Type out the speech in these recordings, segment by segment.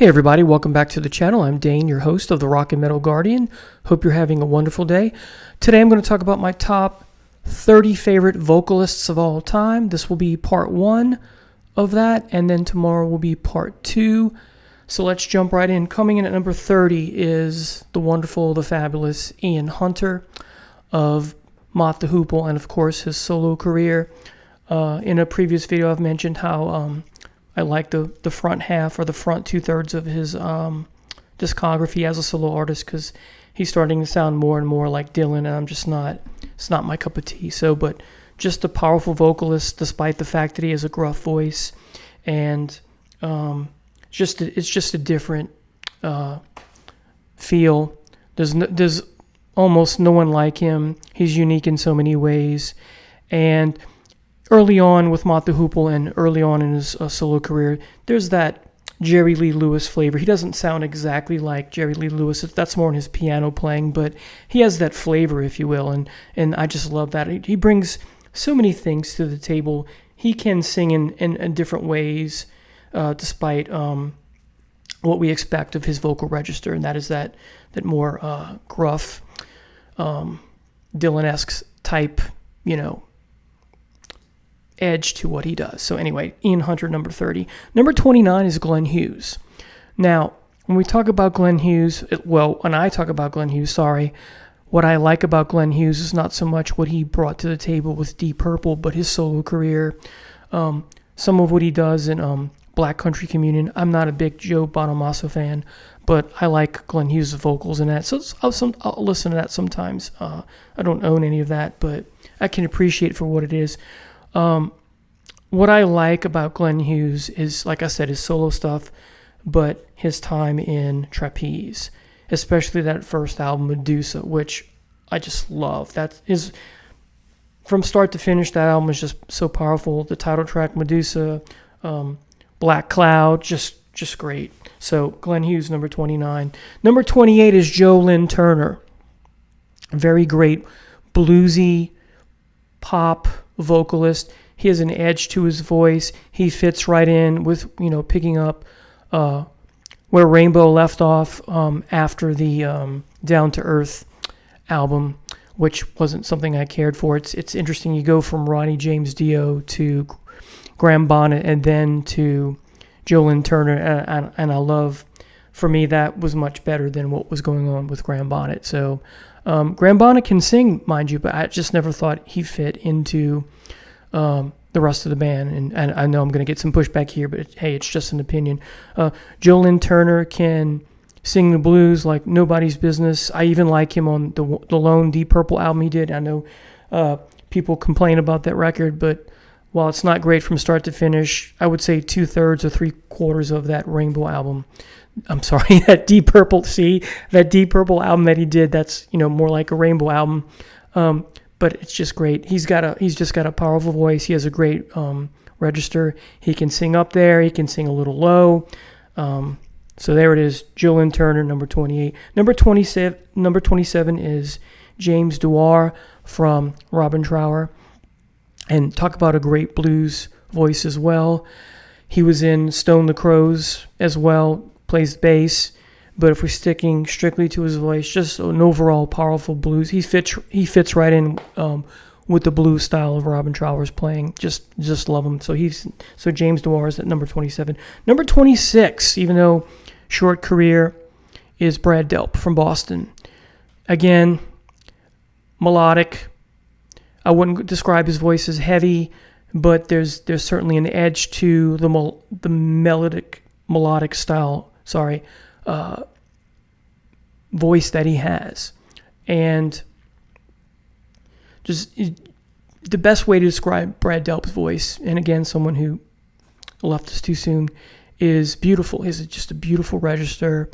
Hey everybody, welcome back to the channel. I'm Dane, your host of the Rock and Metal Guardian. Hope you're having a wonderful day. Today I'm going to talk about my top 30 favorite vocalists of all time. This will be part 1 of that, and then tomorrow will be part 2. So let's jump right in. Coming in at number 30 is the wonderful, the fabulous Ian Hunter of Mott the Hoople, and of course his solo career. In a previous video I've mentioned how I like the front half or the front 2/3 of his discography as a solo artist, because he's starting to sound more and more like Dylan, and I'm just not, it's not my cup of tea. So, but just a powerful vocalist despite the fact that he has a gruff voice, and it's just a different feel. There's almost no one like him. He's unique in so many ways, and early on with Mott the Hoople and early on in his solo career, there's that Jerry Lee Lewis flavor. He doesn't sound exactly like Jerry Lee Lewis. That's more in his piano playing, but he has that flavor, if you will, and I just love that. He brings so many things to the table. He can sing in different ways, despite what we expect of his vocal register, and that is that more gruff, Dylan-esque type, edge to what he does. So anyway, Ian Hunter, number 30. Number 29 is Glenn Hughes. Now, when we talk about Glenn Hughes, when I talk about Glenn Hughes, what I like about Glenn Hughes is not so much what he brought to the table with Deep Purple, but his solo career, some of what he does in Black Country Communion. I'm not a big Joe Bonamassa fan, but I like Glenn Hughes' vocals in that. So I'll listen to that sometimes. I don't own any of that, but I can appreciate it for what it is. What I like about Glenn Hughes is, like I said, his solo stuff, but his time in Trapeze, especially that first album, Medusa, which I just love. That is, from start to finish, that album is just so powerful. The title track, Medusa, Black Cloud, just great. So Glenn Hughes, number 29. Number 28 is Lynn Turner. Very great bluesy pop vocalist. He has an edge to his voice. He fits right in with, picking up where Rainbow left off after the Down to Earth album, which wasn't something I cared for. It's interesting. You go from Ronnie James Dio to Graham Bonnet and then to Lynn Turner, and I love, for me, that was much better than what was going on with Graham Bonnet. So Graham Bonnet can sing, mind you, but I just never thought he fit into the rest of the band. And I know I'm going to get some pushback here, but hey, it's just an opinion. Lynn Turner can sing the blues like nobody's business. I even like him on the lone Deep Purple album he did. I know people complain about that record, but while it's not great from start to finish, I would say 2/3 or 3/4 of that Rainbow album. I'm sorry, that Deep Purple. See, that Deep Purple album that he did, that's more like a Rainbow album. But it's just great. He's just got a powerful voice. He has a great register. He can sing up there. He can sing a little low. So there it is. Lynn Turner, number 28. Number 27 is James Noir from Robin Trower. And talk about a great blues voice as well. He was in Stone the Crows as well, plays bass. But if we're sticking strictly to his voice, just an overall powerful blues. He fits right in with the blues style of Robin Trower's playing. Just love him. So James Noir is at number 27. Number 26, even though short career, is Brad Delp from Boston. Again, melodic. I wouldn't describe his voice as heavy, but there's certainly an edge to the melodic style. Voice that he has, and just the best way to describe Brad Delp's voice, and again, someone who left us too soon, is beautiful. He's just a beautiful register.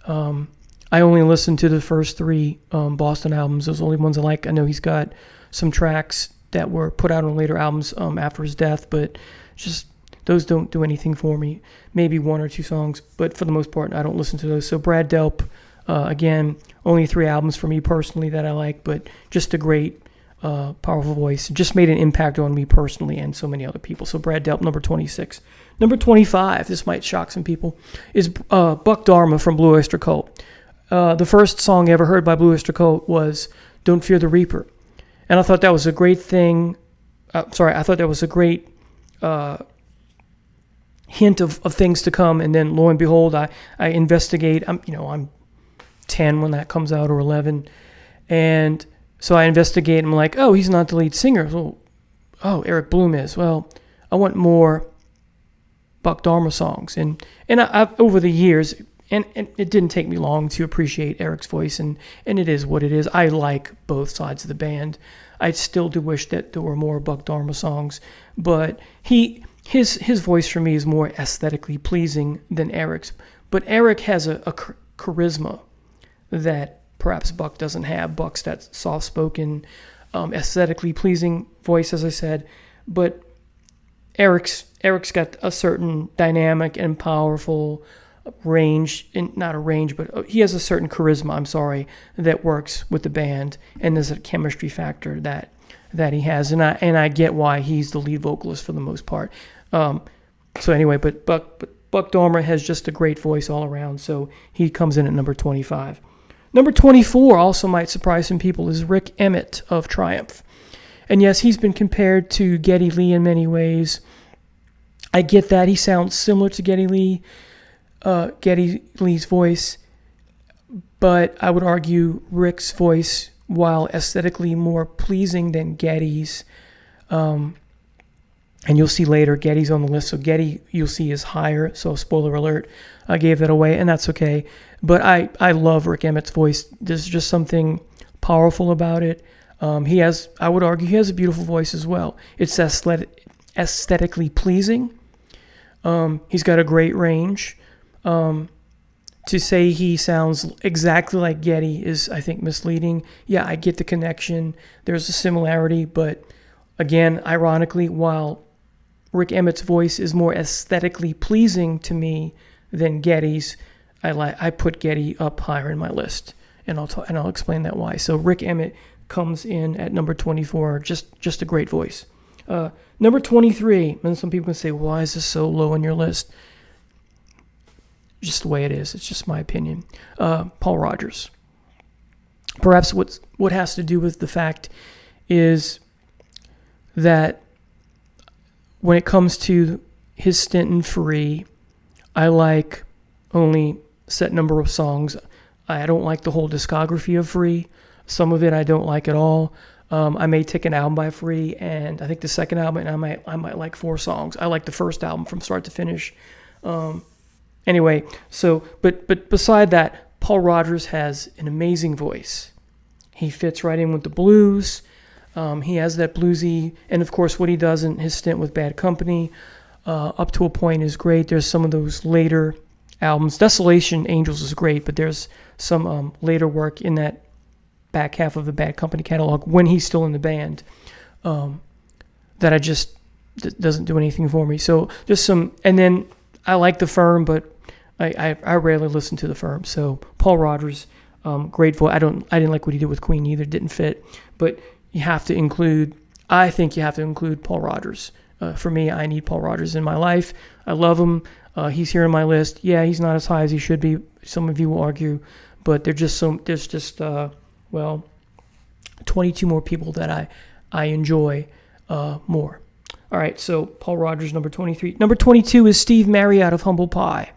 I only listened to the first 3 Boston albums. Those are the only ones I like. I know he's got some tracks that were put out on later albums after his death, but just those don't do anything for me. Maybe 1 or 2 songs, but for the most part, I don't listen to those. So Brad Delp, again, only 3 albums for me personally that I like, but just a great powerful voice. It just made an impact on me personally and so many other people. So Brad Delp, number 26. Number 25, this might shock some people, is Buck Dharma from Blue Oyster Cult. The first song I ever heard by Blue Oyster Cult was Don't Fear the Reaper. And I thought that was a great thing. I thought that was a great hint of things to come. And then lo and behold, I investigate. I'm 10 when that comes out, or 11. And so I investigate. I'm like, oh, he's not the lead singer. Oh, Eric Bloom is. Well, I want more Buck Dharma songs. And I've over the years, and it didn't take me long to appreciate Eric's voice, and it is what it is. I like both sides of the band. I still do wish that there were more Buck Dharma songs, but his voice for me is more aesthetically pleasing than Eric's. But Eric has a charisma that perhaps Buck doesn't have. Buck's that soft-spoken, aesthetically pleasing voice, as I said, but Eric's got a certain dynamic and powerful range, not a range, but he has a certain charisma, that works with the band, and there's a chemistry factor that he has, and I get why he's the lead vocalist for the most part. So anyway, but Buck Dharma has just a great voice all around, so he comes in at number 25. Number 24 also might surprise some people is Rick Emmett of Triumph. And yes, he's been compared to Geddy Lee in many ways. I get that. He sounds similar to Geddy Lee's voice, but I would argue Rick's voice, while aesthetically more pleasing than Geddy's, and you'll see later Geddy's on the list, so Geddy you'll see is higher, so spoiler alert, I gave that away, and that's okay. But I love Rick Emmett's voice. There's just something powerful about it. I would argue he has a beautiful voice as well. It's aesthetically pleasing. He's got a great range. To say he sounds exactly like Geddy is, I think, misleading. Yeah, I get the connection. There's a similarity, but again, ironically, while Rick Emmett's voice is more aesthetically pleasing to me than Geddy's, I put Geddy up higher in my list, and I'll explain that why. So Rick Emmett comes in at number 24, just a great voice. Number 23, and some people can say, why is this so low on your list? Just the way it is. It's just my opinion. Paul Rodgers. Perhaps what has to do with the fact is that when it comes to his stint in Free, I like only set number of songs. I don't like the whole discography of Free. Some of it I don't like at all. I may take an album by Free, and I think the second album, and I might like 4 songs. I like the first album from start to finish. Anyway, so but beside that, Paul Rodgers has an amazing voice. He fits right in with the blues. He has that bluesy, and of course what he does in his stint with Bad Company, up to a point is great. There's some of those later albums. Desolation Angels is great, but there's some later work in that back half of the Bad Company catalog when he's still in the band that doesn't do anything for me. So just some, and then I like The Firm, but I rarely listen to The Firm. So Paul Rodgers, great voice. I didn't like what he did with Queen either. Didn't fit. But I think you have to include Paul Rodgers. For me, I need Paul Rodgers in my life. I love him. He's here on my list. Yeah, he's not as high as he should be. Some of you will argue, but there's just 22 more people that I enjoy more. All right, so Paul Rodgers, number 23. Number 22 is Steve Marriott of Humble Pie,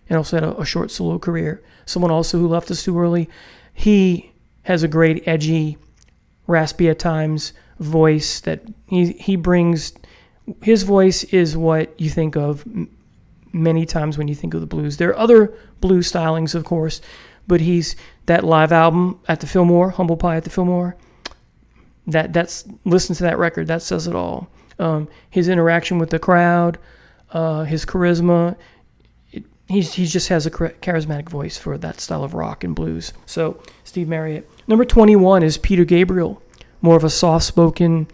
and also had a short solo career. Someone also who left us too early. He has a great, edgy, raspy at times voice that he brings. His voice is what you think of many times when you think of the blues. There are other blues stylings, of course, but he's that live album at the Fillmore, Humble Pie at the Fillmore. Listen to that record. That says it all. His interaction with the crowd, his charisma. He just has a charismatic voice for that style of rock and blues. So Steve Marriott. Number 21 is Peter Gabriel, more of a soft-spoken,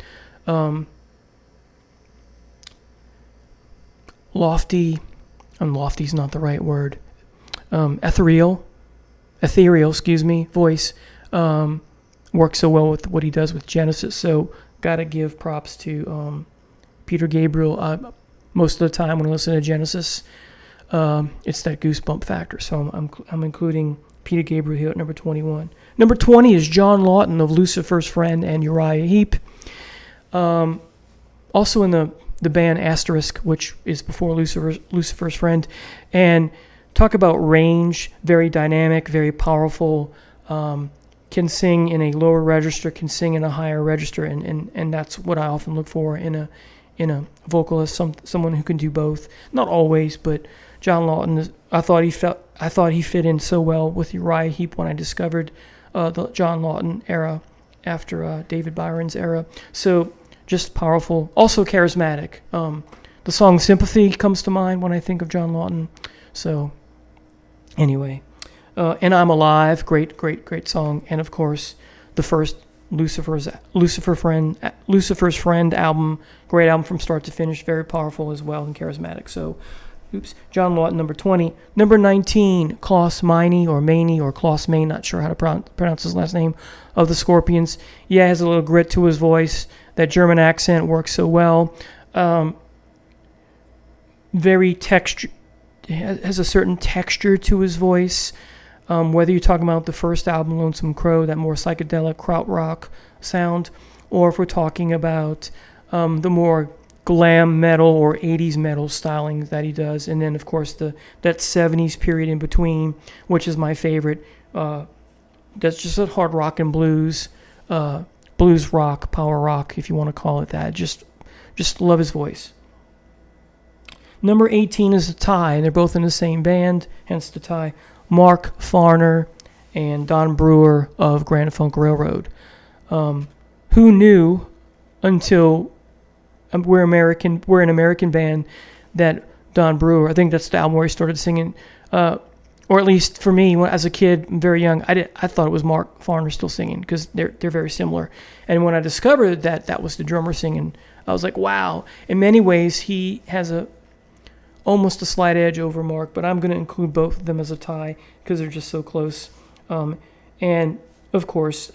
lofty. Lofty's not the right word. Ethereal, voice. works so well with what he does with Genesis. So gotta give props to Peter Gabriel. Most of the time when I listen to Genesis, it's that goosebump factor. So I'm including Peter Gabriel here at number 21. Number 20 is John Lawton of Lucifer's Friend and Uriah Heep. Also in the band Asterisk, which is before Lucifer's Friend. And talk about range, very dynamic, very powerful. Can sing in a lower register, can sing in a higher register, and that's what I often look for in a vocalist, someone who can do both. Not always, but John Lawton, I thought he fit in so well with Uriah Heep when I discovered the John Lawton era after David Byron's era. So just powerful, also charismatic. The song "Sympathy" comes to mind when I think of John Lawton. So anyway. And I'm Alive, great song, and of course, the first Lucifer's Friend album, great album from start to finish, very powerful as well and charismatic. So, John Lawton, number 20. Number 19, Klaus Meine or Klaus Main, not sure how to pronounce his last name, of the Scorpions. Yeah, has a little grit to his voice. That German accent works so well. Very texture, has a certain texture to his voice. Whether you're talking about the first album, Lonesome Crow, that more psychedelic krautrock sound, or if we're talking about the more glam metal or 80s metal styling that he does, and then of course that 70s period in between, which is my favorite. That's just a hard rock and blues rock, power rock, if you want to call it that. Just love his voice. Number 18 is a tie, and they're both in the same band, hence the tie. Mark Farner and Don Brewer of Grand Funk Railroad. Who knew until we're an American band, that Don Brewer, I think that's the album where he started singing, or at least for me, as a kid, very young, I thought it was Mark Farner still singing, because they're very similar. And when I discovered that was the drummer singing, I was like, wow. In many ways, he has almost a slight edge over Mark, but I'm going to include both of them as a tie because they're just so close. And of course,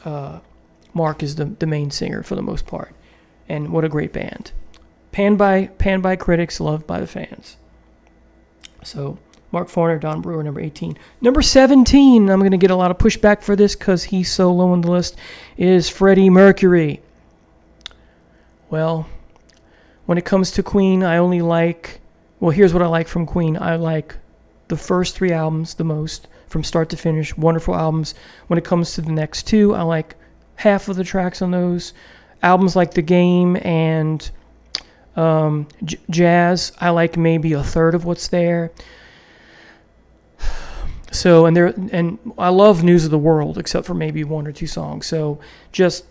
Mark is the main singer for the most part. And what a great band. Panned by critics, loved by the fans. So Mark Farner, Don Brewer, number 18. Number 17, I'm going to get a lot of pushback for this because he's so low on the list, is Freddie Mercury. Well, when it comes to Queen, here's what I like from Queen. I like the first 3 albums the most, from start to finish. Wonderful albums. When it comes to the next 2, I like half of the tracks on those. Albums like The Game and Jazz, I like maybe a third of what's there. So, and I love News of the World, except for maybe 1 or 2 songs. So, just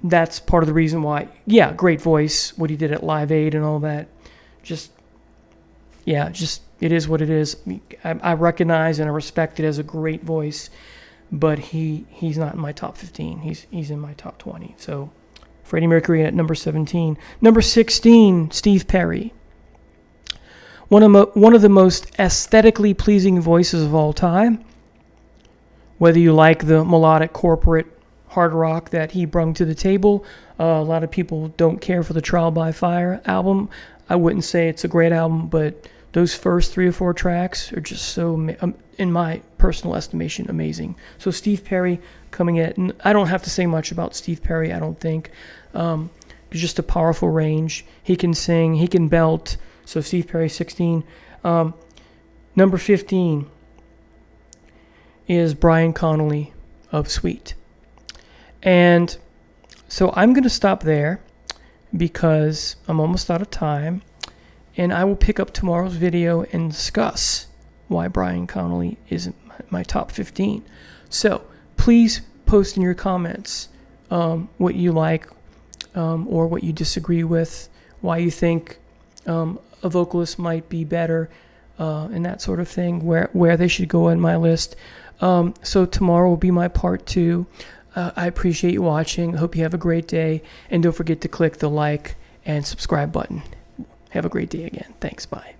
that's part of the reason why. Yeah, great voice, what he did at Live Aid and all that. It is what it is. I recognize and I respect it as a great voice, but he's not in my top 15. He's in my top 20. So, Freddie Mercury at number 17. Number 16, Steve Perry. One of the most aesthetically pleasing voices of all time. Whether you like the melodic corporate hard rock that he brought to the table, a lot of people don't care for the Trial by Fire album. I wouldn't say it's a great album, but those first 3 or 4 tracks are just so, in my personal estimation, amazing. So Steve Perry coming in. I don't have to say much about Steve Perry, I don't think. He's just a powerful range. He can sing, he can belt. So Steve Perry, 16. Number 15 is Brian Connolly of Sweet. And so I'm going to stop there because I'm almost out of time. And I will pick up tomorrow's video and discuss why Brian Connolly isn't my top 15. So please post in your comments what you like or what you disagree with, why you think a vocalist might be better, and that sort of thing, where they should go on my list. So tomorrow will be my part 2. I appreciate you watching. I hope you have a great day. And don't forget to click the like and subscribe button. Have a great day again. Thanks. Bye.